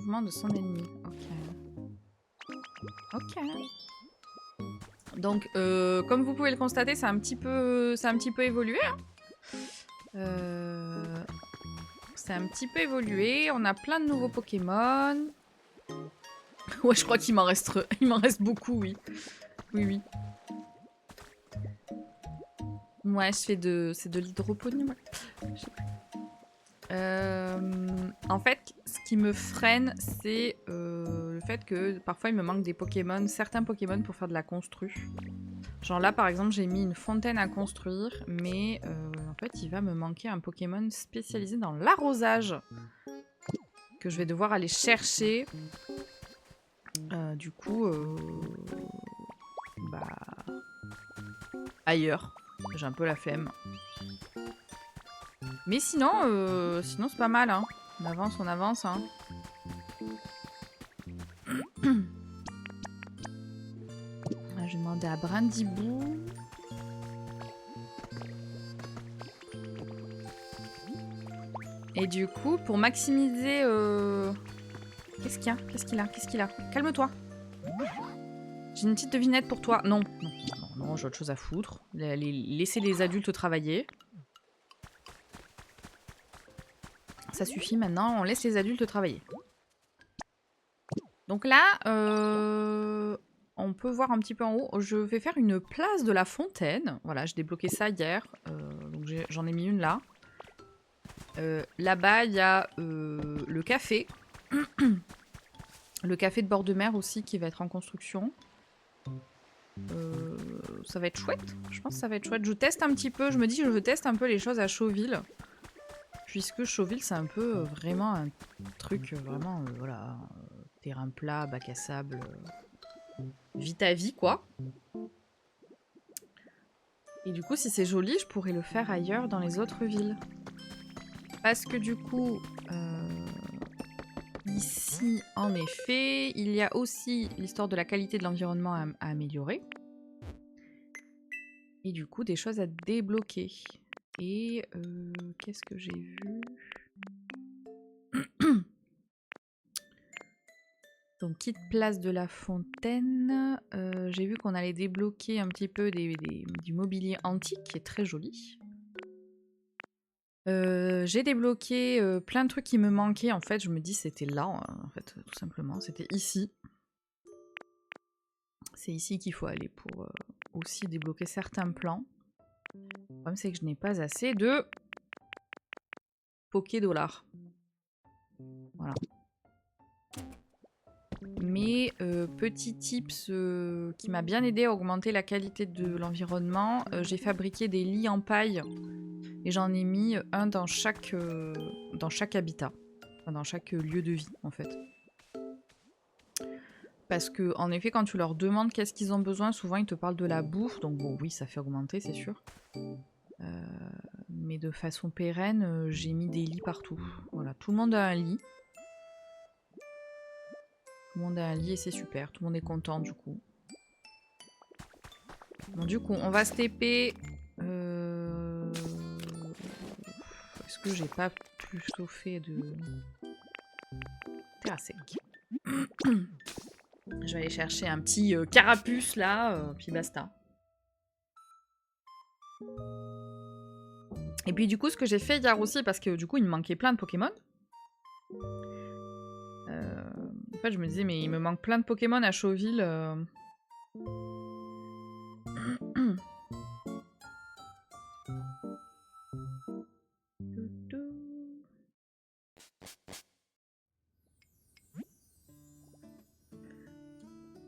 mouvement de son ennemi. Ok. Ok. Donc, comme vous pouvez le constater, ça a un petit peu évolué. Hein. C'est un petit peu évolué. On a plein de nouveaux Pokémon. Ouais, je crois qu'il m'en reste beaucoup, oui. Oui, oui. Ouais, c'est de l'hydroponie. Ouais. Je sais plus. En fait, ce qui me freine, c'est le fait que parfois il me manque des Pokémon, certains Pokémon pour faire de la constru. Genre là, par exemple, j'ai mis une fontaine à construire, mais en fait, il va me manquer un Pokémon spécialisé dans l'arrosage que je vais devoir aller chercher. Du coup, bah ailleurs. J'ai un peu la flemme. Mais sinon, sinon c'est pas mal. Hein. On avance. Hein. Je vais demander à Brindibou. Et du coup, pour maximiser... Qu'est-ce qu'il a Calme-toi. J'ai une petite devinette pour toi. Non, j'ai autre chose à foutre. Laisser les adultes travailler. Ça suffit maintenant, on laisse les adultes travailler. Donc là, on peut voir un petit peu en haut. Je vais faire une place de la fontaine. Voilà, j'ai débloqué ça hier. Donc j'en ai mis une là. Là-bas, il y a le café. Le café de bord de mer aussi qui va être en construction. Ça va être chouette. Je pense que ça va être chouette. Je teste un petit peu. Je me dis que je teste un peu les choses à Chauville. Puisque Chauville, c'est un peu vraiment un truc vraiment, voilà, terrain plat, bac à sable, vite à vie, quoi. Et du coup, si c'est joli, je pourrais le faire ailleurs dans les autres villes. Parce que du coup, ici, en effet, il y a aussi l'histoire de la qualité de l'environnement à améliorer. Et du coup, des choses à débloquer. Et qu'est-ce que j'ai vu? Donc, quitte place de la Fontaine. J'ai vu qu'on allait débloquer un petit peu du mobilier antique qui est très joli. J'ai débloqué plein de trucs qui me manquaient. En fait, je me dis c'était là, en fait, tout simplement. C'était ici. C'est ici qu'il faut aller pour aussi débloquer certains plans. Le problème, c'est que je n'ai pas assez de Poké-dollars. Voilà. Mais petit tips qui m'a bien aidé à augmenter la qualité de l'environnement, j'ai fabriqué des lits en paille et j'en ai mis un dans chaque habitat, enfin, dans chaque lieu de vie en fait. Parce que en effet, quand tu leur demandes qu'est-ce qu'ils ont besoin, souvent ils te parlent de la bouffe, donc bon oui, ça fait augmenter, c'est sûr. Mais de façon pérenne, j'ai mis des lits partout. Voilà, tout le monde a un lit. Tout le monde a un lit et c'est super. Tout le monde est content du coup. Bon, du coup, on va se TP. Est-ce que j'ai pas plus chauffé de terre sec? Je vais aller chercher un petit carapuce là, puis basta. Et puis du coup, ce que j'ai fait hier aussi, parce que du coup, il me manquait plein de Pokémon. En fait, je me disais, mais il me manque plein de Pokémon à Chauville.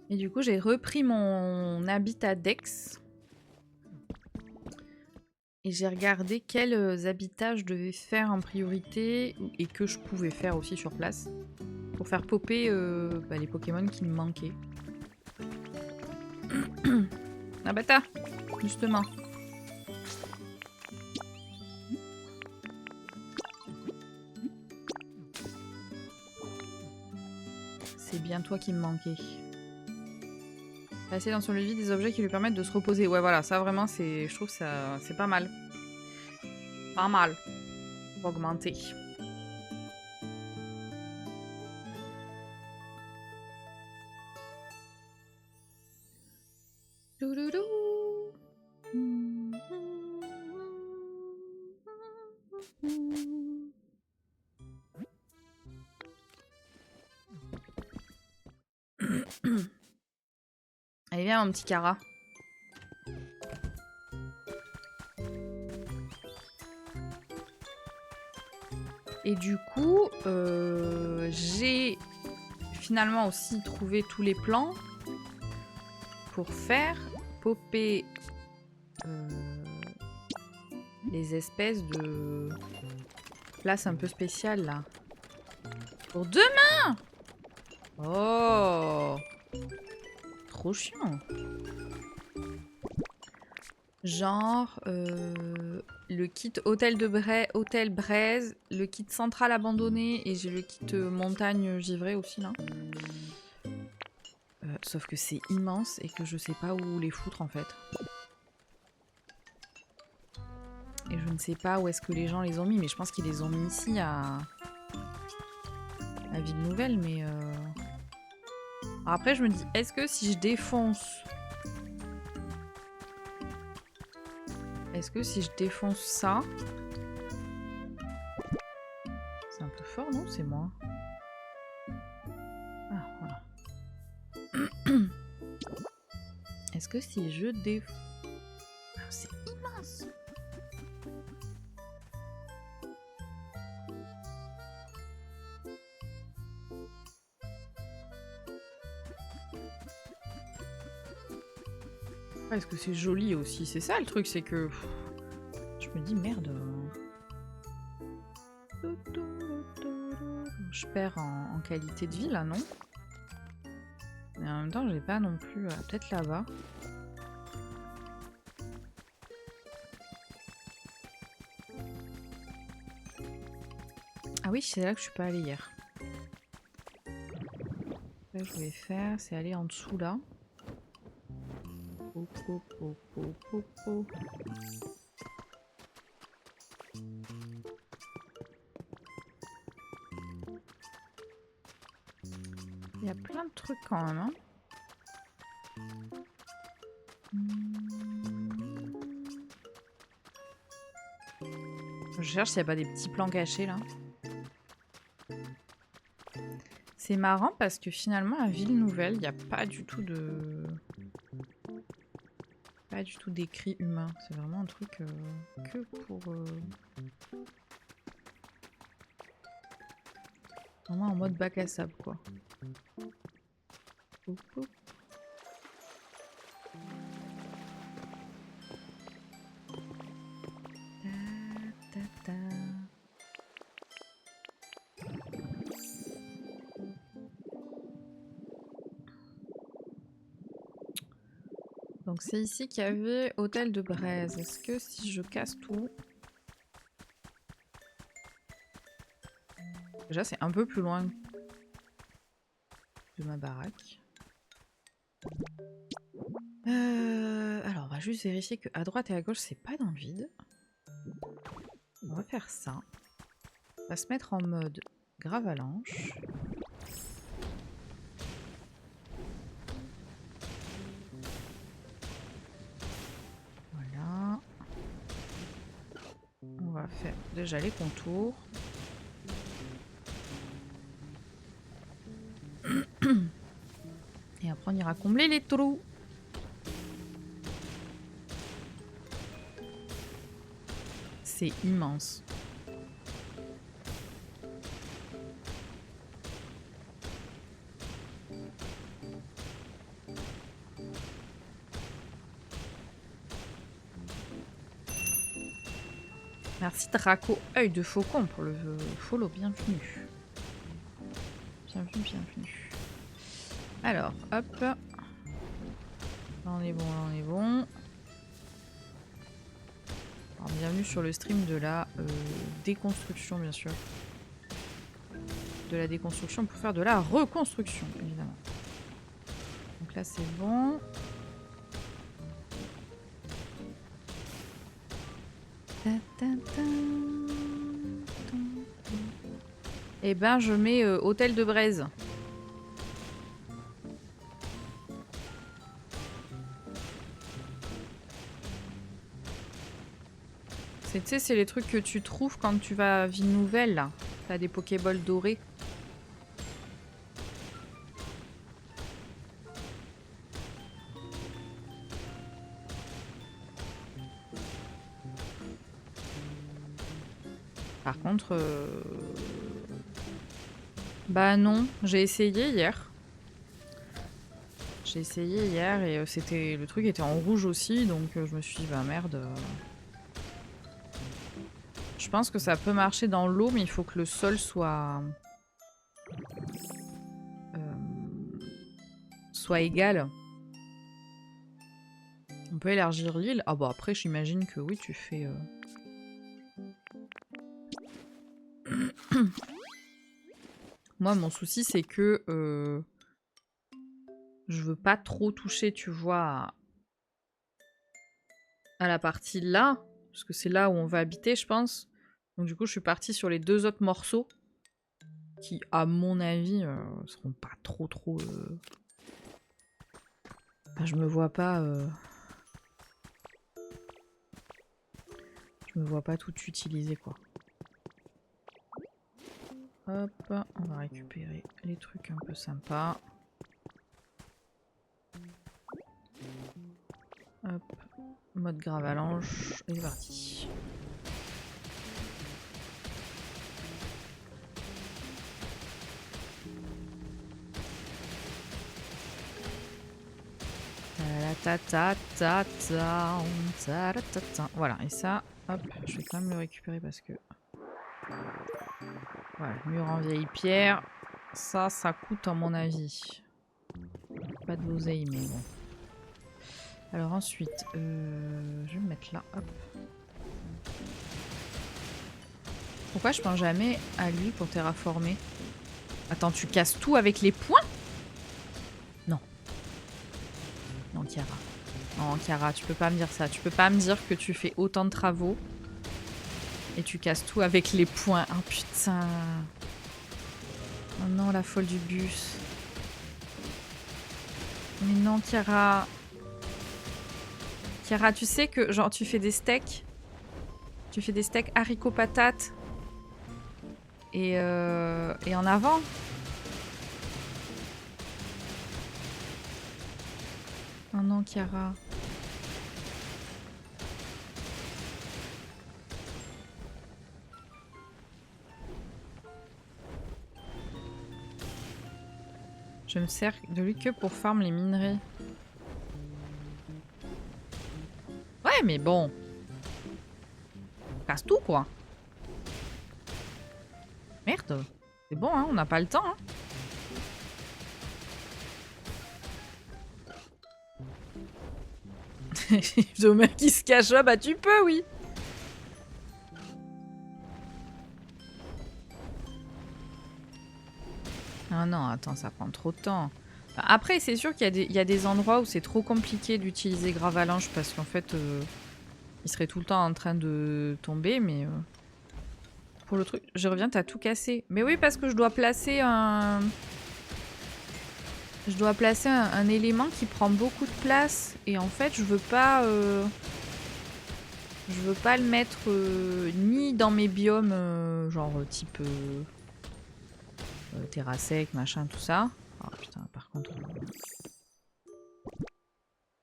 Et du coup, j'ai repris mon habitat Dex. Et j'ai regardé quels habitats je devais faire en priorité et que je pouvais faire aussi sur place. Pour faire popper les Pokémon qui me manquaient. Ah bah t'as, justement. C'est bien toi qui me manquais. Passer dans son levier des objets qui lui permettent de se reposer. Ouais voilà, ça vraiment je trouve ça c'est pas mal. Pas mal. Pour augmenter. Toudoudou. Allez, viens, mon petit Cara. Et du coup, j'ai finalement aussi trouvé tous les plans pour faire popper les espèces de places un peu spéciales là. Pour demain! Oh! Trop chiant. Genre le kit hôtel Braise, le kit central abandonné et j'ai le kit montagne givrée aussi là. Sauf que c'est immense et que je sais pas où les foutre en fait. Et je ne sais pas où est-ce que les gens les ont mis, mais je pense qu'ils les ont mis ici à Ville Nouvelle, mais alors après je me dis, est-ce que si je défonce... Est-ce que si je défonce ça... C'est un peu fort, non? C'est moi. Ah, voilà. Est-ce que si je défonce... Ah, c'est immense! Ah, est-ce que c'est joli aussi? C'est ça le truc, c'est que... Je me dis, merde... Je perds en qualité de vie là, non? Mais en même temps, j'ai pas non plus... peut-être là-bas. Ah oui, c'est là que je suis pas allée hier. Ce que je voulais faire, c'est aller en dessous là. Il y a plein de trucs quand même, hein. Je cherche s'il n'y a pas des petits plans cachés là. C'est marrant parce que finalement à Ville Nouvelle, il n'y a pas du tout de... Pas du tout d'écrit humain. C'est vraiment un truc que pour... Vraiment en mode bac à sable quoi. Donc c'est ici qu'il y avait hôtel de Braise. Est-ce que si je casse tout... Déjà c'est un peu plus loin de ma baraque. Alors on va juste vérifier que à droite et à gauche c'est pas dans le vide. On va faire ça. On va se mettre en mode gravalanche. Voilà. On va faire déjà les contours. Et après on ira combler les trous. C'est immense. Merci Draco, œil de faucon pour le follow, bienvenue. Bienvenue, bienvenue. Alors, hop. Là on est bon, là on est bon. Alors, bienvenue sur le stream de la déconstruction, bien sûr. De la déconstruction pour faire de la reconstruction, évidemment. Donc là c'est bon. Et ben je mets hôtel de Braise. Tu sais, c'est les trucs que tu trouves quand tu vas à Ville Nouvelle, là. T'as des Pokéballs dorés. Par contre... Bah non, j'ai essayé hier. J'ai essayé hier et c'était le truc était en rouge aussi, donc je me suis dit, bah merde... Je pense que ça peut marcher dans l'eau, mais il faut que le sol soit égal. On peut élargir l'île. Ah bah après, j'imagine que oui, tu fais... Moi, mon souci, c'est que je veux pas trop toucher, tu vois, à la partie là, parce que c'est là où on va habiter, je pense. Donc du coup, je suis partie sur les 2 autres morceaux qui, à mon avis, seront pas trop... Enfin, je me vois pas... Je me vois pas tout utiliser, quoi. Hop, on va récupérer les trucs un peu sympas. Hop, mode gravalanche, et c'est parti. Voilà, et ça, hop, je vais quand même le récupérer parce que... Voilà, mur en vieille pierre. Ça coûte à mon avis. Pas de l'oseille, mais bon. Alors ensuite, je vais me mettre là, hop. Pourquoi je pense jamais à lui pour terraformer? Attends, tu casses tout avec les poings? Non. Non, Chiara. Non, Chiara, tu peux pas me dire ça. Tu peux pas me dire que tu fais autant de travaux et tu casses tout avec les poings. Oh putain. Oh non, la folle du bus. Mais non, Chiara. Chiara, tu sais que genre tu fais des steaks. Tu fais des steaks haricots patates. Et en avant. Oh non, Chiara. Je me sers de lui que pour farm les minerais. Ouais, mais bon. On casse tout, quoi. Merde. C'est bon, hein, on n'a pas le temps. Hein. Le mec qui se cache là, bah tu peux, oui. Ah non, attends, ça prend trop de temps. Après, c'est sûr qu'il y a des endroits où c'est trop compliqué d'utiliser Gravalanche parce qu'en fait, il serait tout le temps en train de tomber, mais... Pour le truc, je reviens, t'as tout cassé. Mais oui, parce que je dois placer un... Je dois placer un élément qui prend beaucoup de place. Et en fait, je veux pas... Je veux pas le mettre ni dans mes biomes, genre type... terra sec, machin, tout ça. Oh putain, par contre...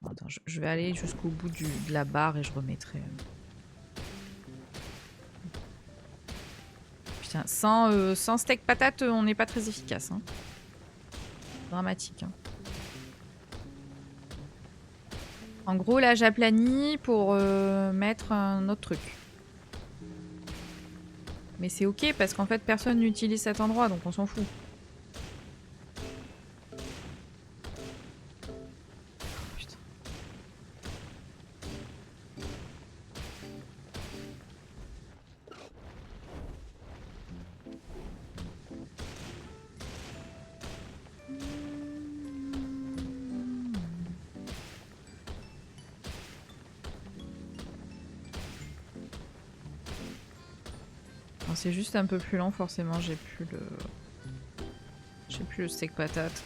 Attends, je vais aller jusqu'au bout de la barre et je remettrai... Putain, sans steak patate, on n'est pas très efficace. Hein. Dramatique. Hein. En gros, là, j'aplanis pour mettre un autre truc. Mais c'est ok parce qu'en fait, personne n'utilise cet endroit, donc on s'en fout. Putain. C'est juste un peu plus lent, forcément. J'ai plus le steak patate.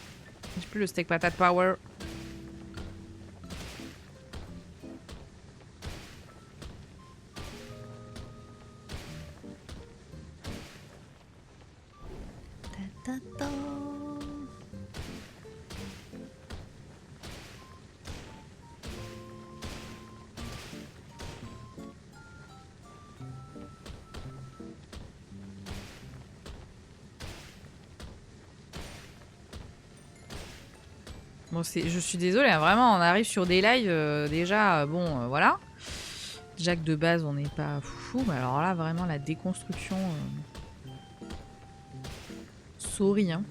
J'ai plus le steak patate power. Bon, je suis désolée, hein, vraiment, on arrive sur des lives, déjà, bon, voilà. Déjà que de base, on n'est pas fou, mais alors là, vraiment, la déconstruction... Sorry, hein.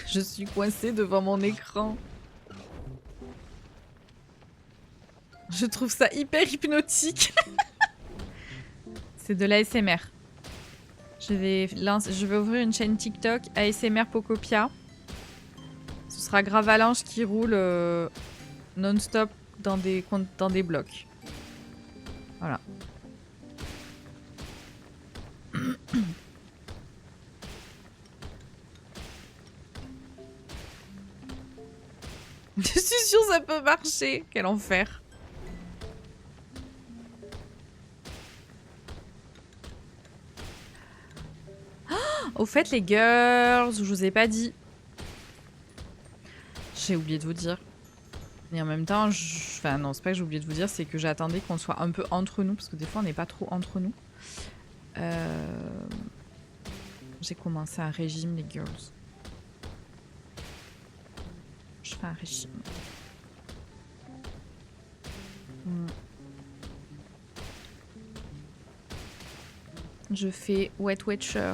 Je suis coincée devant mon écran. Je trouve ça hyper hypnotique. C'est de l'ASMR. Je vais ouvrir une chaîne TikTok ASMR Pocopia. Ce sera Gravalanche qui roule non-stop dans des blocs. Voilà. Je suis sûre que ça peut marcher. Quel enfer. Au fait, les girls, je vous ai pas dit. J'ai oublié de vous dire. Et en même temps, enfin non, c'est pas que j'ai oublié de vous dire, c'est que j'attendais qu'on soit un peu entre nous, parce que des fois on n'est pas trop entre nous. J'ai commencé un régime, les girls. Je fais un régime. Je fais Weight Watcher.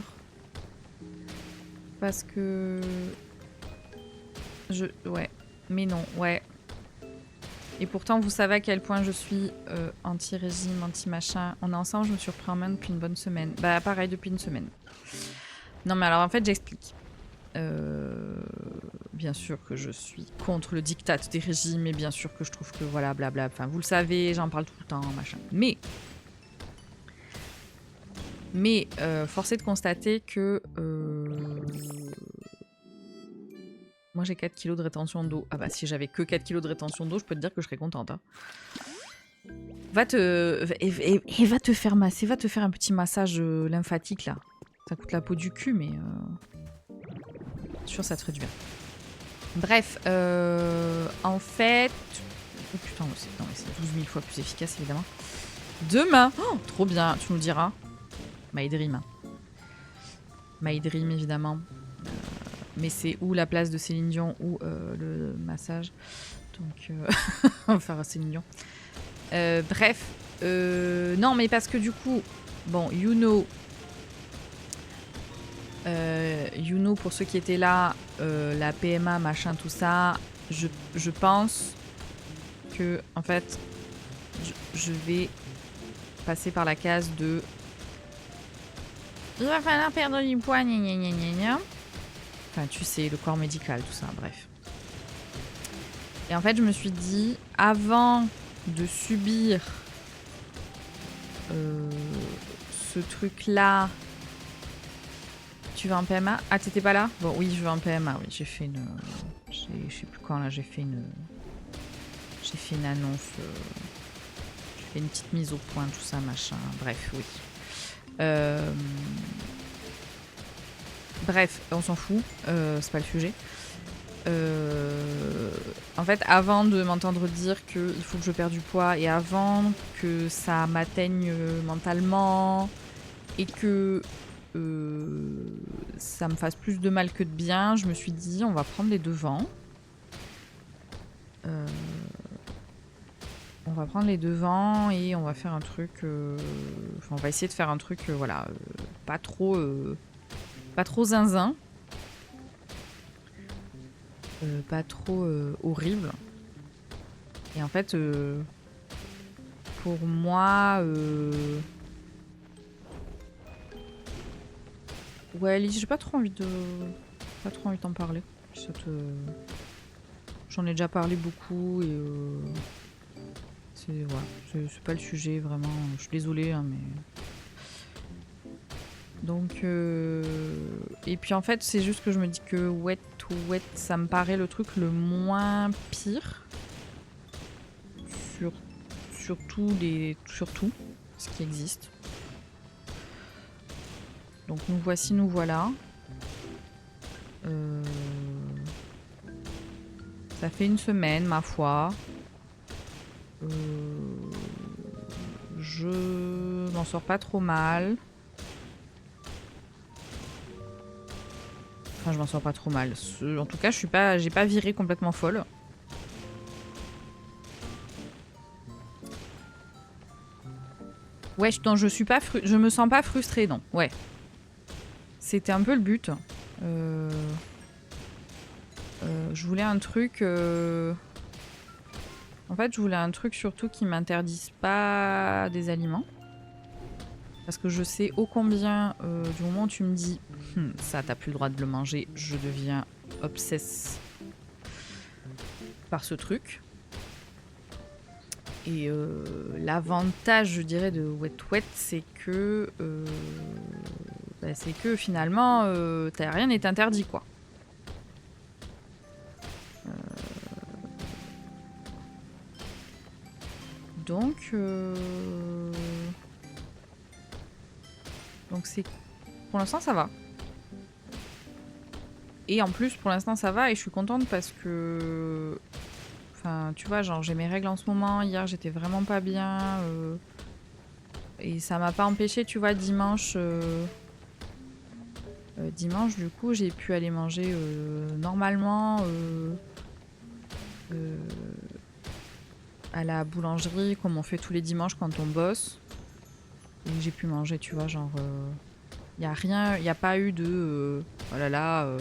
Parce que... Ouais. Mais non, ouais. Et pourtant, vous savez à quel point je suis anti-régime, anti-machin. On est ensemble, je me suis repris en main depuis une bonne semaine. Bah, pareil, depuis une semaine. Non, mais alors, en fait, j'explique. Bien sûr que je suis contre le diktat des régimes, et bien sûr que je trouve que, voilà, blabla. Enfin, vous le savez, j'en parle tout le temps, machin. Mais force est de constater que... Moi j'ai 4 kilos de rétention d'eau. Ah bah si j'avais que 4 kilos de rétention d'eau, je peux te dire que je serais contente. Hein. Va te faire masser, va te faire un petit massage lymphatique là. Ça coûte la peau du cul, mais sûr ça te ferait du bien. Bref, en fait... Oh putain, c'est 12 000 fois plus efficace évidemment. Demain, oh, trop bien, tu nous diras. My Dream. My Dream évidemment. Mais c'est ou la place de Céline Dion ou le massage. Donc, on va faire Céline Dion. Bref. Non, mais parce que du coup, bon, you know, pour ceux qui étaient là, la PMA, machin, tout ça, je pense que, en fait, je vais passer par la case de... Il va falloir perdre du poids, gna gna gna gna gna. Enfin, tu sais, le corps médical, tout ça, bref. Et en fait, je me suis dit, avant de subir ce truc-là... Tu veux un PMA? Ah, t'étais pas là? Bon, oui, je veux un PMA, oui. J'ai fait une... Je sais plus quand, là, j'ai fait une annonce... J'ai fait une petite mise au point, tout ça, machin. Bref, oui. Bref, on s'en fout, c'est pas le sujet. En fait, avant de m'entendre dire qu'il faut que je perde du poids et avant que ça m'atteigne mentalement et que ça me fasse plus de mal que de bien, je me suis dit on va prendre les devants. On va prendre les devants et on va faire un truc... Enfin, on va essayer de faire un truc, voilà, pas trop zinzin. Pas trop horrible. Et en fait, pour moi... Ouais, Lise, j'ai pas trop envie d'en parler. J'en ai déjà parlé beaucoup et... Voilà, c'est pas le sujet, vraiment. Je suis désolée, hein, mais... Donc... Et puis en fait, c'est juste que je me dis que Wet to Wet, ça me paraît le truc le moins pire. Sur tout ce qui existe. Donc nous voici, nous voilà. Ça fait une semaine, ma foi. Je m'en sors pas trop mal. Enfin, je m'en sors pas trop mal. En tout cas, j'ai pas viré complètement folle. Ouais, non, je me sens pas frustrée, non. Ouais. C'était un peu le but. Je voulais un truc... En fait, je voulais un truc surtout qui m'interdise pas des aliments. Parce que je sais ô combien, du moment où tu me dis ça, t'as plus le droit de le manger, je deviens obsesse par ce truc. Et l'avantage, je dirais, de Wet Wet, c'est que finalement, rien n'est interdit, quoi. Donc c'est... Pour l'instant, ça va. Et en plus, pour l'instant, ça va et je suis contente parce que... Enfin, tu vois, genre, j'ai mes règles en ce moment. Hier, j'étais vraiment pas bien. Et ça m'a pas empêché, tu vois, dimanche... dimanche, du coup, j'ai pu aller manger normalement à la boulangerie, comme on fait tous les dimanches quand on bosse. Et j'ai pu manger, tu vois, genre... Y a rien, y a pas eu de... oh là là,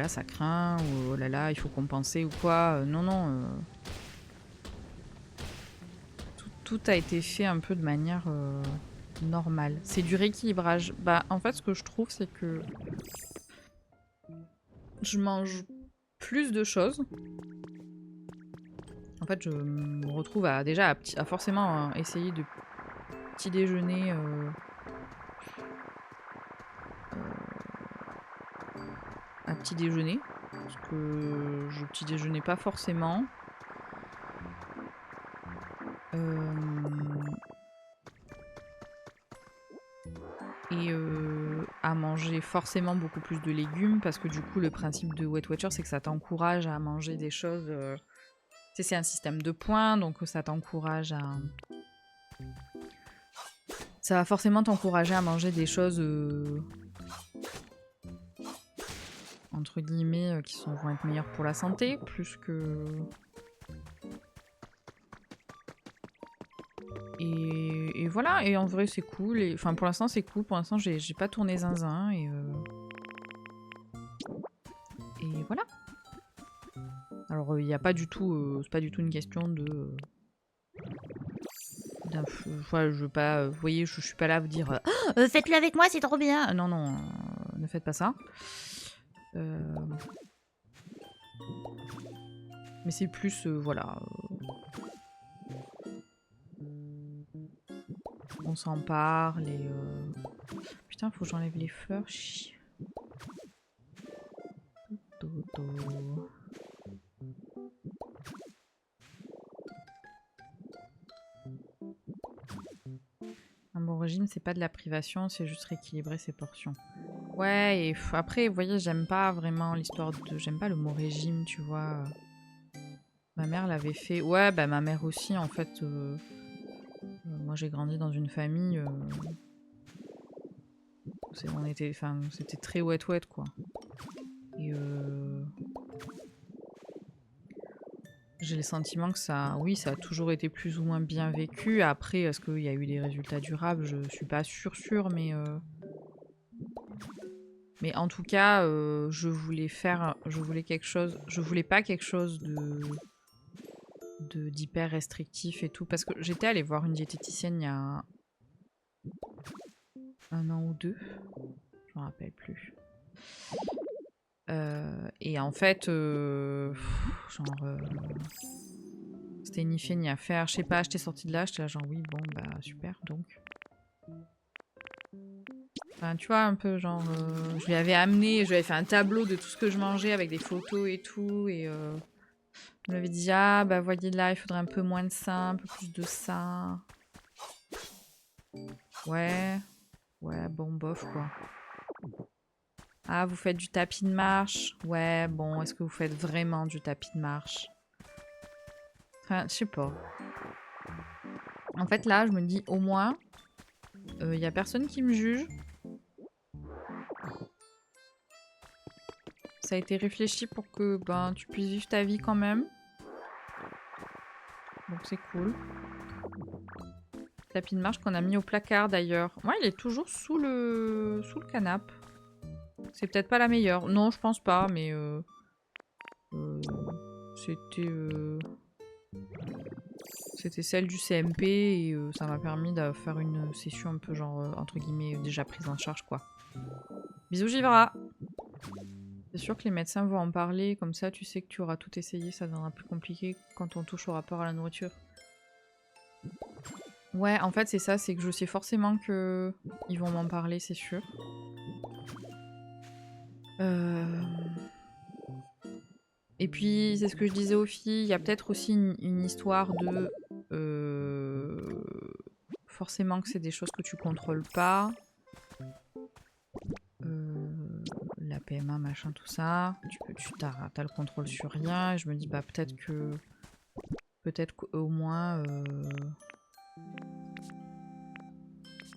ça craint, ou oh là là, il faut compenser ou quoi. Non, non. Tout a été fait un peu de manière normale. C'est du rééquilibrage. Bah, en fait, ce que je trouve, c'est que je mange plus de choses. En fait, je me retrouve à forcément essayer de petit déjeuner à petit déjeuner. Parce que je petit déjeunais pas forcément. Et à manger forcément beaucoup plus de légumes parce que du coup le principe de Weight Watcher c'est que ça t'encourage à manger des choses c'est un système de points donc ça t'encourage à ça va forcément t'encourager à manger des choses entre guillemets qui vont être meilleures pour la santé plus que et voilà, et en vrai c'est cool, enfin pour l'instant c'est cool, pour l'instant j'ai pas tourné zinzin et voilà. Alors il n'y a pas du tout, c'est pas du tout une question de je veux pas, vous voyez, je suis pas là à vous dire faites-le avec moi, c'est trop bien. Non, non, ne faites pas ça. Mais c'est plus, voilà. On s'en parle et... Putain, faut que j'enlève les fleurs. Dodo. Un bon régime, c'est pas de la privation, c'est juste rééquilibrer ses portions. Ouais, et après, vous voyez, j'aime pas vraiment l'histoire de... J'aime pas le mot régime, tu vois. Ma mère l'avait fait. Ouais, bah ma mère aussi, en fait. Moi, j'ai grandi dans une famille... C'était très wet, quoi. Et j'ai le sentiment que ça... Oui, ça a toujours été plus ou moins bien vécu. Après, est-ce qu'il y a eu des résultats durables? Je suis pas sûre, mais... Mais en tout cas, je voulais quelque chose... Je voulais pas quelque chose d'hyper restrictif et tout. Parce que j'étais allée voir une diététicienne il y a 1 an ou 2. Je m'en rappelle plus. Et en fait, c'était ni fait ni à faire. Je sais pas, j'étais sortie de là, j'étais là genre oui, bon, bah super, donc. Enfin, tu vois, un peu genre, je lui avais fait un tableau de tout ce que je mangeais avec des photos et tout, et on m'avait dit, ah bah voyez là, il faudrait un peu moins de ça, un peu plus de ça. Ouais, bon, bof quoi. Ah, vous faites du tapis de marche? Ouais, bon, est-ce que vous faites vraiment du tapis de marche? Enfin, je sais pas. En fait, là, je me dis, au moins, y a personne qui me juge. ça a été réfléchi pour que ben, tu puisses vivre ta vie quand même. Donc c'est cool. Tapis de marche qu'on a mis au placard d'ailleurs. Ouais, il est toujours sous le canapé. C'est peut-être pas la meilleure. Non, je pense pas, mais c'était celle du CMP et ça m'a permis de faire une session un peu genre entre guillemets déjà prise en charge quoi. Bisous Givra. C'est sûr que les médecins vont en parler, comme ça tu sais que tu auras tout essayé, ça deviendra plus compliqué quand on touche au rapport à la nourriture. Ouais, en fait c'est ça, c'est que je sais forcément que ils vont m'en parler, c'est sûr. Et puis c'est ce que je disais aux filles, il y a peut-être aussi une histoire de... forcément que c'est des choses que tu contrôles pas. La PMA, machin, tout ça. T'as le contrôle sur rien. Et je me dis, bah peut-être qu'au moins...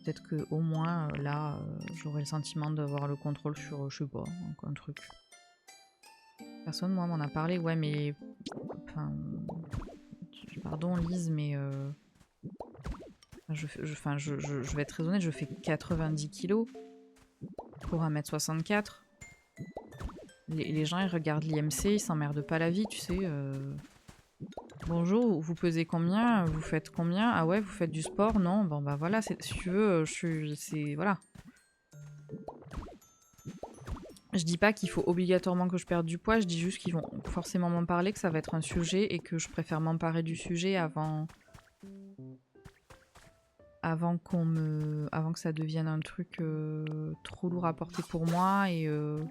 peut-être qu'au moins, là, j'aurais le sentiment d'avoir le contrôle sur, je sais pas, un truc. Personne, moi, m'en a parlé. Ouais, mais... Enfin... Pardon, Lise, mais... je vais être très honnête, je fais 90 kilos pour 1m64. Les gens, ils regardent l'IMC, ils s'emmerdent pas la vie, tu sais. Bonjour, vous pesez combien? Vous faites combien? Ah ouais, vous faites du sport? Non? Bon bah voilà, si tu veux, c'est... Voilà. Je dis pas qu'il faut obligatoirement que je perde du poids, je dis juste qu'ils vont forcément m'en parler, que ça va être un sujet et que je préfère m'emparer du sujet avant que ça devienne un truc trop lourd à porter pour moi et que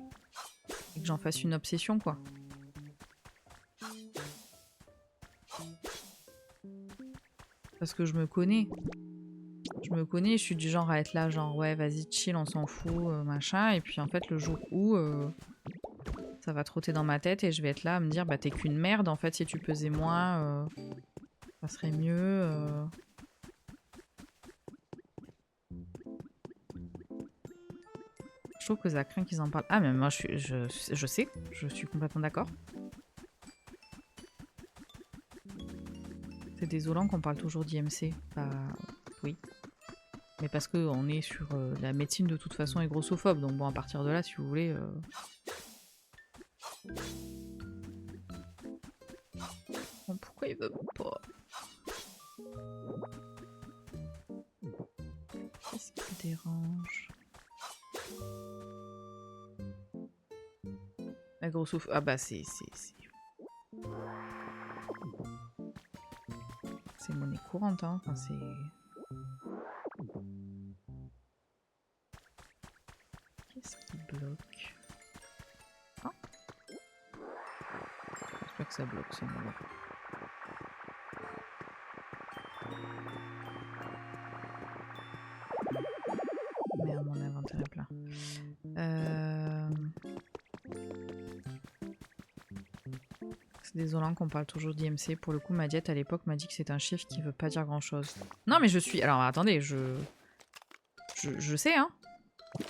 j'en fasse une obsession quoi. Parce que je me connais. Je suis du genre à être là, genre ouais vas-y chill, on s'en fout, machin. Et puis en fait le jour où ça va trotter dans ma tête et je vais être là à me dire bah t'es qu'une merde, en fait si tu pesais moins, ça serait mieux. Je trouve que ça craint qu'ils en parlent. Ah mais moi je sais, je suis complètement d'accord. C'est désolant qu'on parle toujours d'IMC. Bah oui. Mais parce qu'on est sur la médecine de toute façon est grossophobe. Donc bon, à partir de là, si vous voulez... Bon, pourquoi il veut pas? Qu'est-ce qui dérange? La grossophobe... Ah bah c'est monnaie courante, hein. Enfin, c'est... Qu'est-ce qui bloque? Ah, j'espère que ça bloque ce moment-là. Merde, mon inventaire est plein. C'est désolant qu'on parle toujours d'IMC. Pour le coup, ma diète à l'époque m'a dit que c'est un chiffre qui veut pas dire grand-chose. Non mais je suis... Alors attendez, je sais, hein.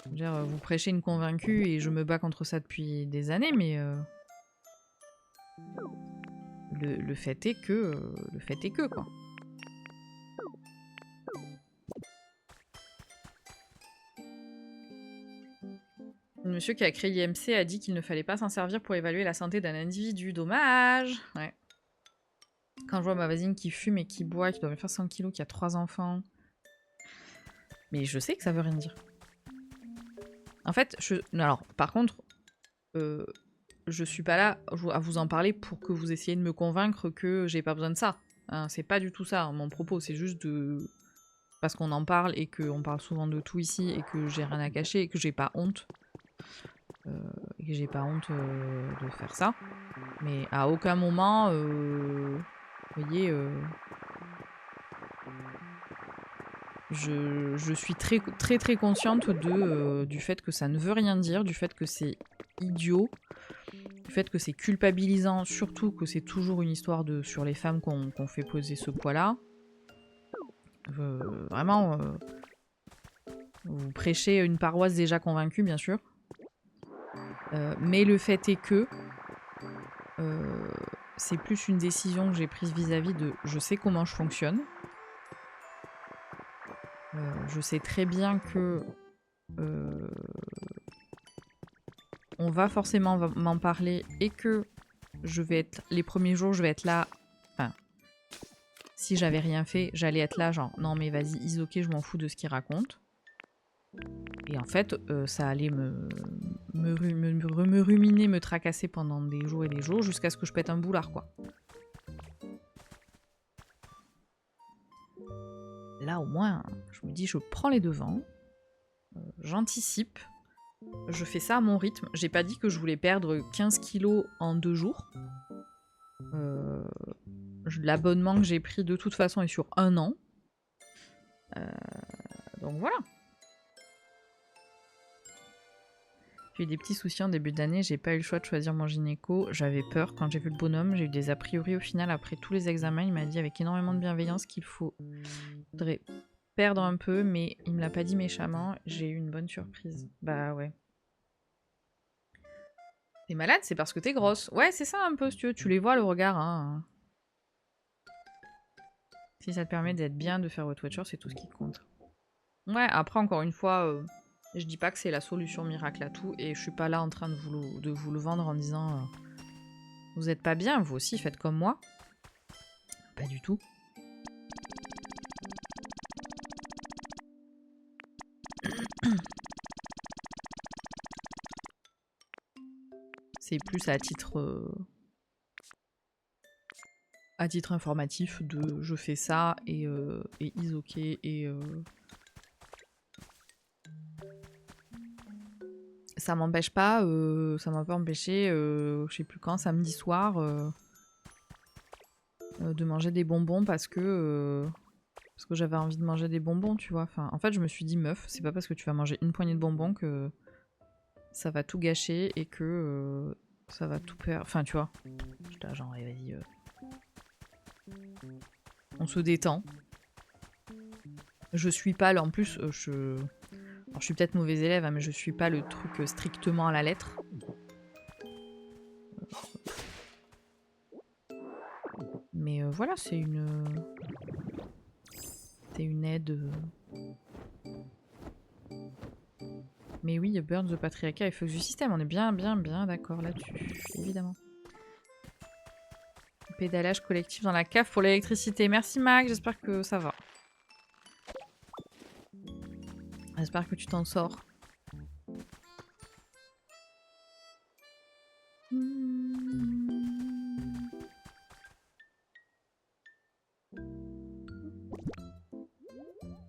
Je veux dire, vous prêchez une convaincue et je me bats contre ça depuis des années, mais... Le fait est que... le fait est que, quoi. Le monsieur qui a créé l'IMC a dit qu'il ne fallait pas s'en servir pour évaluer la santé d'un individu. Dommage. Ouais. Quand je vois ma voisine qui fume et qui boit, qui doit faire 100 kilos, qui a 3 enfants... Mais je sais que ça veut rien dire. En fait, alors, par contre, je suis pas là à vous en parler pour que vous essayiez de me convaincre que j'ai pas besoin de ça. Hein, c'est pas du tout ça, hein, mon propos. C'est juste de... Parce qu'on en parle et qu'on parle souvent de tout ici et que j'ai rien à cacher et que j'ai pas honte. Et que j'ai pas honte de faire ça. Mais à aucun moment, vous voyez... Je suis très consciente du fait que ça ne veut rien dire, du fait que c'est idiot, du fait que c'est culpabilisant, surtout que c'est toujours une histoire sur les femmes qu'on fait poser ce poids-là. Vraiment, vous prêchez une paroisse déjà convaincue, bien sûr. Mais le fait est que c'est plus une décision que j'ai prise vis-à-vis de je sais comment je fonctionne. Je sais très bien que on va forcément m'en parler et que je vais être les premiers jours, je vais être là. Enfin, si j'avais rien fait, j'allais être là, genre non mais vas-y, Isoke, je m'en fous de ce qu'il raconte. Et en fait, ça allait me ruminer, me tracasser pendant des jours et des jours jusqu'à ce que je pète un boulard, quoi. Là, au moins, je me dis, je prends les devants, j'anticipe, je fais ça à mon rythme. J'ai pas dit que je voulais perdre 15 kilos en 2 jours. L'abonnement que j'ai pris de toute façon est sur 1 an. Donc voilà. J'ai eu des petits soucis en début d'année, j'ai pas eu le choix de choisir mon gynéco. J'avais peur quand j'ai vu le bonhomme, j'ai eu des a priori au final après tous les examens. Il m'a dit avec énormément de bienveillance qu'il faudrait perdre un peu, mais il me l'a pas dit méchamment. J'ai eu une bonne surprise. Bah ouais. T'es malade, c'est parce que t'es grosse. Ouais, c'est ça un peu, si tu veux. Tu les vois le regard, hein. Si ça te permet d'être bien, de faire votre watcher, c'est tout ce qui compte. Ouais, après, encore une fois, je dis pas que c'est la solution miracle à tout, et je suis pas là en train de vous le vendre en disant vous êtes pas bien, vous aussi, faites comme moi. Pas du tout. C'est plus à titre informatif de je fais ça et Isoke et ça m'empêche pas, ça m'a pas empêché, je sais plus quand, samedi soir, de manger des bonbons parce que j'avais envie de manger des bonbons, tu vois. Enfin, en fait, je me suis dit, meuf, c'est pas parce que tu vas manger une poignée de bonbons que ça va tout gâcher et que ça va tout perdre. Enfin, tu vois. J'étais là, genre, allez, vas-y. On se détend. Je suis pas, là, en plus, alors, je suis peut-être mauvais élève, hein, mais je suis pas le truc strictement à la lettre. Mais voilà, c'est une aide. Mais oui, Burn the Patriarcat et Focus du Système, on est bien d'accord là-dessus, évidemment. Pédalage collectif dans la cave pour l'électricité. Merci Mac, j'espère que ça va. J'espère que tu t'en sors.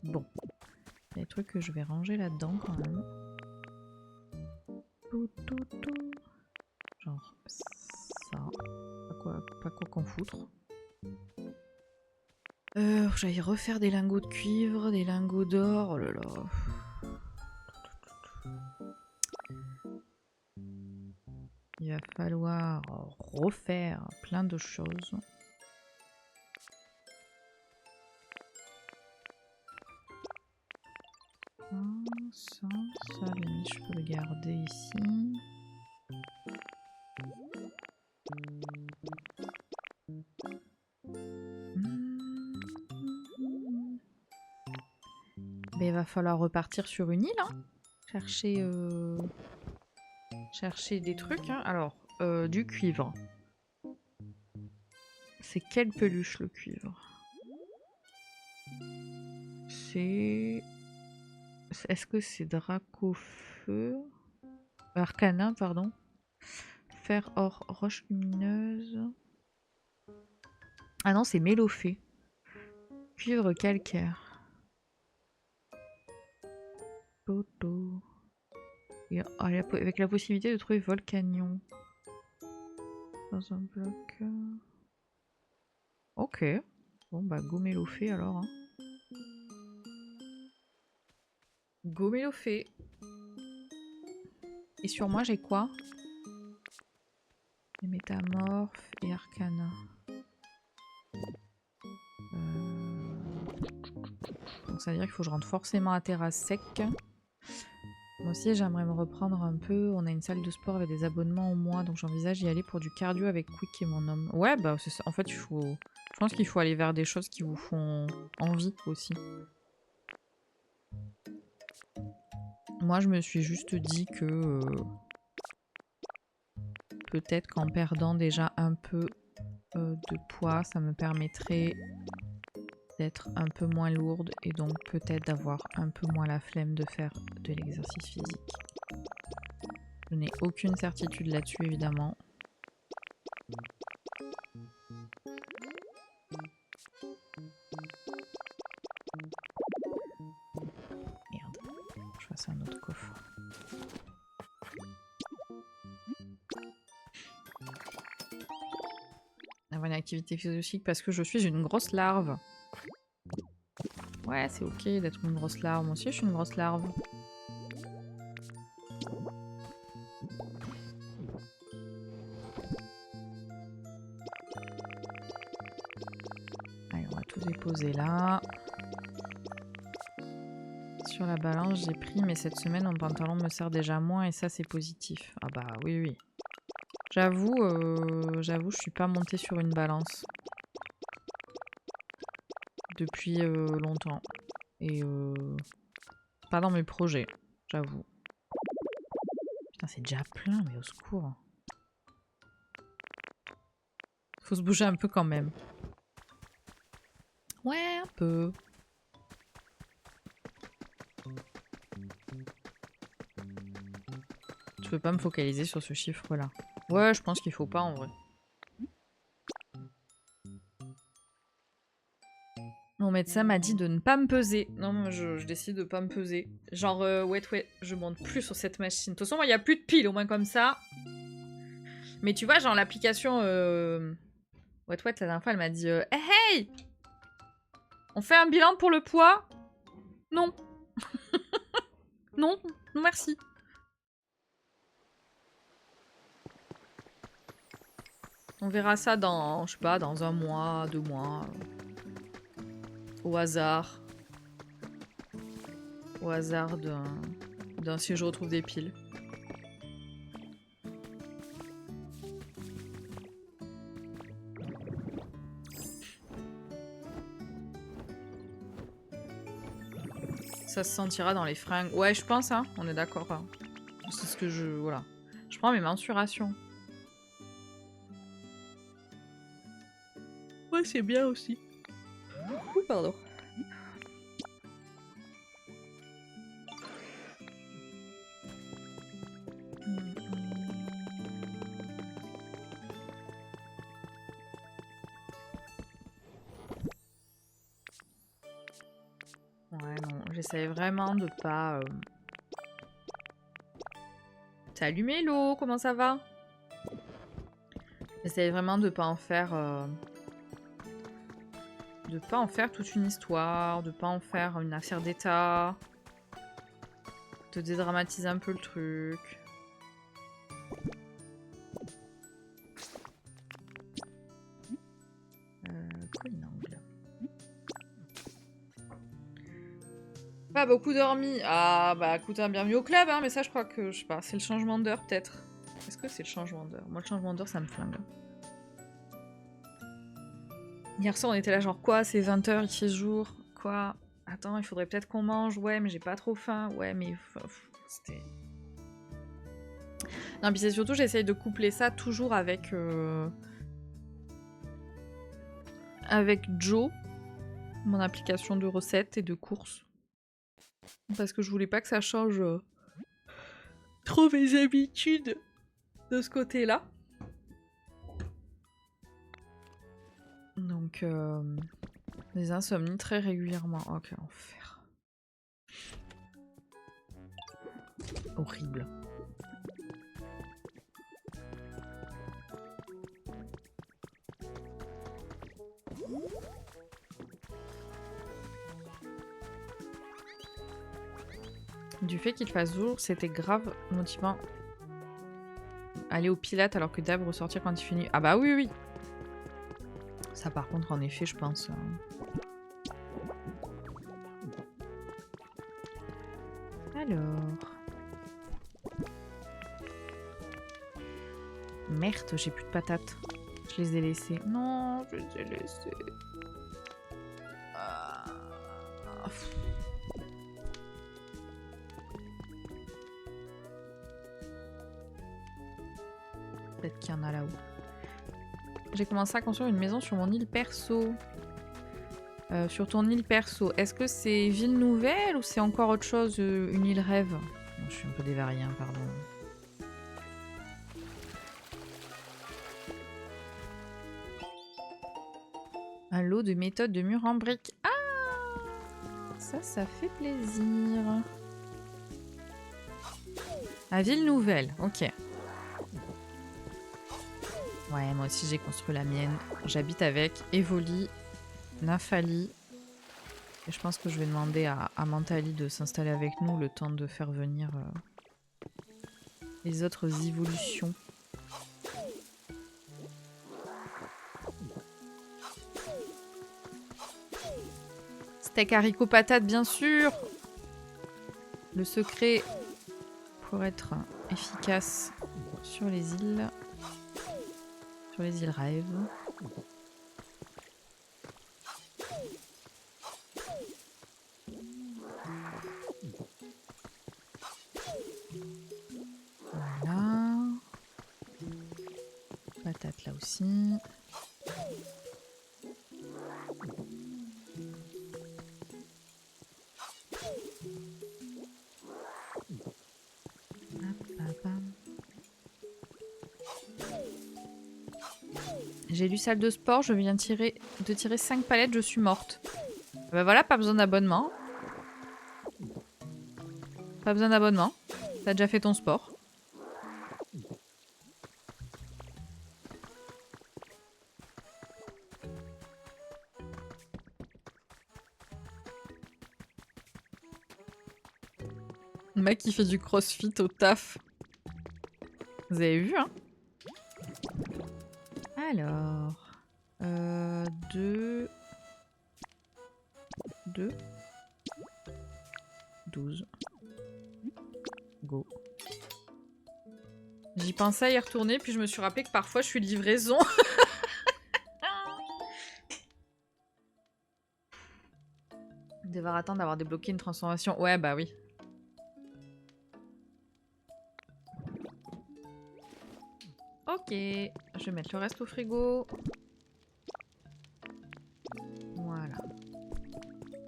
Bon. Il y a des trucs que je vais ranger là-dedans quand même. Genre ça. Pas quoi qu'en foutre. J'allais refaire des lingots de cuivre, des lingots d'or. Oh là là. Il va falloir refaire plein de choses. Ça, je peux le garder ici. Mais il va falloir repartir sur une île, hein. Chercher des trucs, hein. Alors, du cuivre. C'est quelle peluche le cuivre? C'est... Est-ce que c'est Dracofeu? Arcana, pardon. Fer, or, roche lumineuse. Ah non, c'est Mélophée. Cuivre calcaire. Toto. Et avec la possibilité de trouver Volcanion. Dans un bloc. Ok. Bon bah go Mélophée alors. Hein. Go Mélophée. Et sur moi j'ai quoi? Les métamorphes et arcana. Donc ça veut dire qu'il faut que je rentre forcément à terrasse sec. Moi aussi, j'aimerais me reprendre un peu. On a une salle de sport avec des abonnements au mois, donc j'envisage d'y aller pour du cardio avec Quick et mon homme. Ouais, bah c'est ça. En fait, je pense qu'il faut aller vers des choses qui vous font envie aussi. Moi, je me suis juste dit que peut-être qu'en perdant déjà un peu de poids, ça me permettrait d'être un peu moins lourde et donc peut-être d'avoir un peu moins la flemme de faire de l'exercice physique. Je n'ai aucune certitude là-dessus, évidemment. Merde, je fasse un autre coffre. Avoir une activité physiologique parce que je suis une grosse larve. Ouais, c'est ok d'être une grosse larve. Moi aussi, je suis une grosse larve. Allez, on va tout déposer là. Sur la balance, j'ai pris, mais cette semaine, mon pantalon me sert déjà moins et ça, c'est positif. Ah bah oui, oui. J'avoue, je suis pas montée sur une balance. Depuis longtemps. Et pas dans mes projets, j'avoue. Putain, c'est déjà plein, mais au secours. Faut se bouger un peu quand même. Ouais, un peu. Je peux pas me focaliser sur ce chiffre-là. Ouais, je pense qu'il faut pas en vrai. Mon médecin m'a dit de ne pas me peser. Non, moi je décide de pas me peser. Genre, ouais, je monte plus sur cette machine. De toute façon, moi, il n'y a plus de piles, au moins comme ça. Mais tu vois, genre l'application la dernière fois, elle m'a dit hey, on fait un bilan pour le poids? Non. Non, non merci. On verra ça dans, je sais pas, dans 1 mois, 2 mois. Au hasard. Au hasard d'un si je retrouve des piles. Ça se sentira dans les fringues. Ouais, je pense, hein. On est d'accord. Hein. C'est ce que je... Voilà. Je prends mes mensurations. Ouais, c'est bien aussi. Ouh, pardon. Ouais, non. J'essaie vraiment de pas... Salut Mélo, comment ça va? J'essaie vraiment de pas en faire... De pas en faire toute une histoire, de pas en faire une affaire d'état. De dédramatiser un peu le truc. Coinangle. Pas beaucoup dormi. Ah bah écoute, bienvenue au club, hein, mais ça je crois que, je sais pas, c'est le changement d'heure peut-être. Est-ce que c'est le changement d'heure? Moi le changement d'heure ça me flingue. Hier soir on était là genre quoi, c'est 20h, il fait jour, quoi? Attends, il faudrait peut-être qu'on mange, ouais mais j'ai pas trop faim, ouais mais... C'était... Non puis c'est surtout j'essaye de coupler ça toujours avec... Avec Joe, mon application de recettes et de courses. Parce que je voulais pas que ça change trop mes habitudes de ce côté-là. Donc, des insomnies très régulièrement. Oh, quel enfer. Horrible. Du fait qu'il fasse jour, c'était grave motivant. Aller au Pilates alors que d'hab ressortir quand il finit. Ah bah oui, oui. Ça par contre, en effet, je pense... Alors... Merde, j'ai plus de patates. Je les ai laissées. Non, je les ai laissées. Peut-être qu'il y en a là-haut. J'ai commencé à construire une maison sur mon île perso. Sur ton île perso, est-ce que c'est ville nouvelle ou c'est encore autre chose, une île rêve? Bon, je suis un peu dévariée, hein, pardon. Un lot de méthodes de mur en briques. Ah, ça fait plaisir. La ville nouvelle, ok. Ouais, moi aussi j'ai construit la mienne. J'habite avec Evoli, Nafali. Et je pense que je vais demander à Mentali de s'installer avec nous le temps de faire venir les autres évolutions. Steak haricot patate, bien sûr. Le secret pour être efficace sur les îles. Sur les îles rêves. Voilà. Patate là aussi. J'ai lu salle de sport, je viens de tirer 5 palettes, je suis morte. Bah voilà, pas besoin d'abonnement. Pas besoin d'abonnement. T'as déjà fait ton sport. Le mec qui fait du crossfit au taf. Vous avez vu, hein? Alors... 2... 12. Go. J'y pensais à y retourner, puis je me suis rappelé que parfois je suis livraison. Devoir attendre d'avoir débloqué une transformation. Ouais, bah oui. Ok, je vais mettre le reste au frigo. Voilà.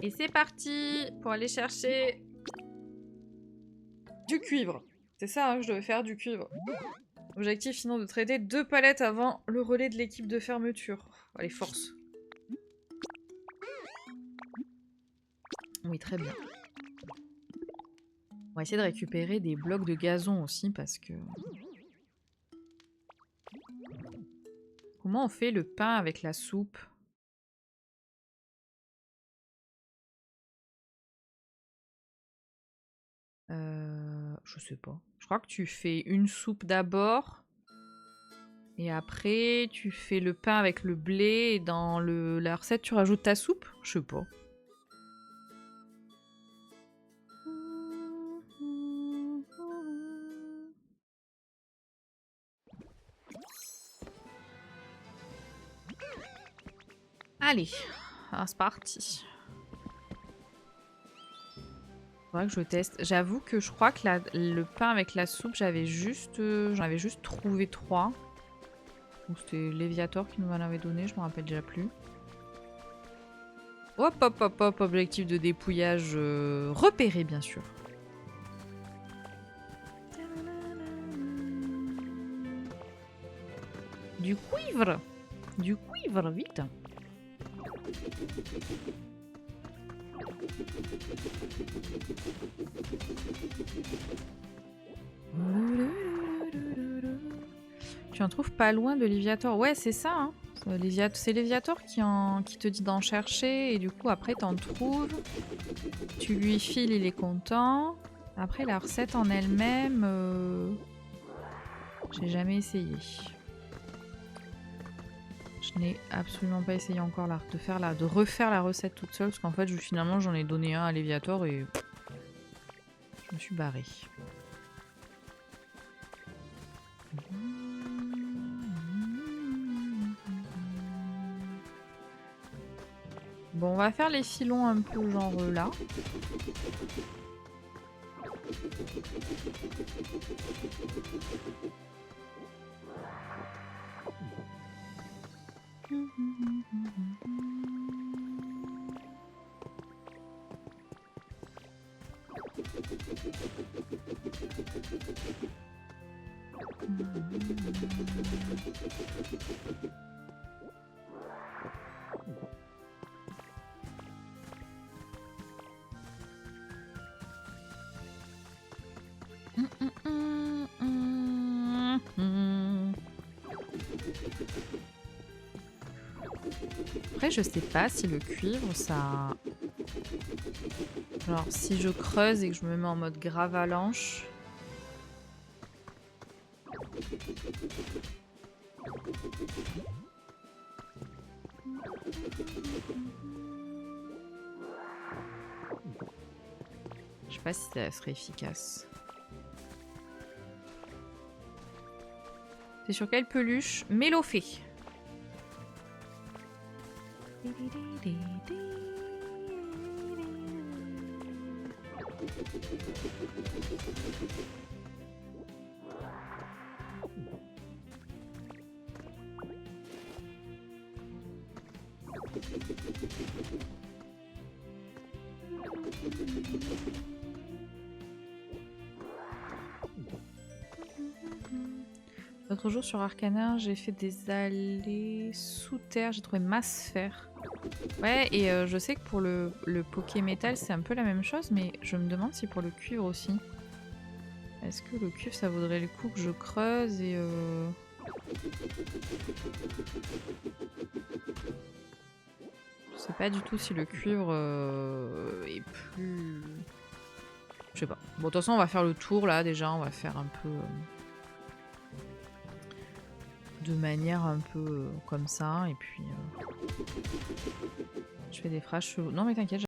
Et c'est parti pour aller chercher du cuivre. C'est ça hein, que je devais faire, du cuivre. Objectif sinon de traiter 2 palettes avant le relais de l'équipe de fermeture. Allez, force. Oui, très bien. On va essayer de récupérer des blocs de gazon aussi parce que... Comment on fait le pain avec la soupe? Je sais pas. Je crois que tu fais une soupe d'abord. Et après, tu fais le pain avec le blé. Et dans la recette, tu rajoutes ta soupe? Je sais pas. Allez, c'est parti. Faudrait que je teste. J'avoue que je crois que le pain avec la soupe, j'en avais juste trouvé 3. Ou c'était Léviator qui nous en avait donné, je me rappelle déjà plus. Hop, hop, hop, hop, objectif de dépouillage repéré, bien sûr. Du cuivre! Du cuivre, vite! Tu en trouves pas loin de Léviator. Ouais, c'est ça. Hein. C'est Léviator qui te dit d'en chercher. Et du coup, après, t'en trouves. Tu lui files, il est content. Après, la recette en elle-même... J'ai jamais essayé. Je n'ai absolument pas essayé encore de refaire la recette toute seule. Parce qu'en fait, finalement, j'en ai donné un à Léviator et... Je me suis barrée. Bon, on va faire les filons un peu genre là. Après, je sais pas si le cuivre, ça... Genre, si je creuse et que je me mets en mode gravalanche... Je sais pas si ça serait efficace. C'est sur quelle peluche? Mélophée. L'autre jour sur Arcana, j'ai fait des allées sous terre, j'ai trouvé masse fer. Ouais, et je sais que pour le Pokémétal, c'est un peu la même chose, mais je me demande si pour le cuivre aussi. Est-ce que le cuivre, ça vaudrait le coup que je creuse et... Je sais pas du tout si le cuivre est plus... Je sais pas. Bon, de toute façon, on va faire le tour là déjà, on va faire un peu... de manière un peu comme ça, et puis... je fais des phrases cheloues. Non mais t'inquiète,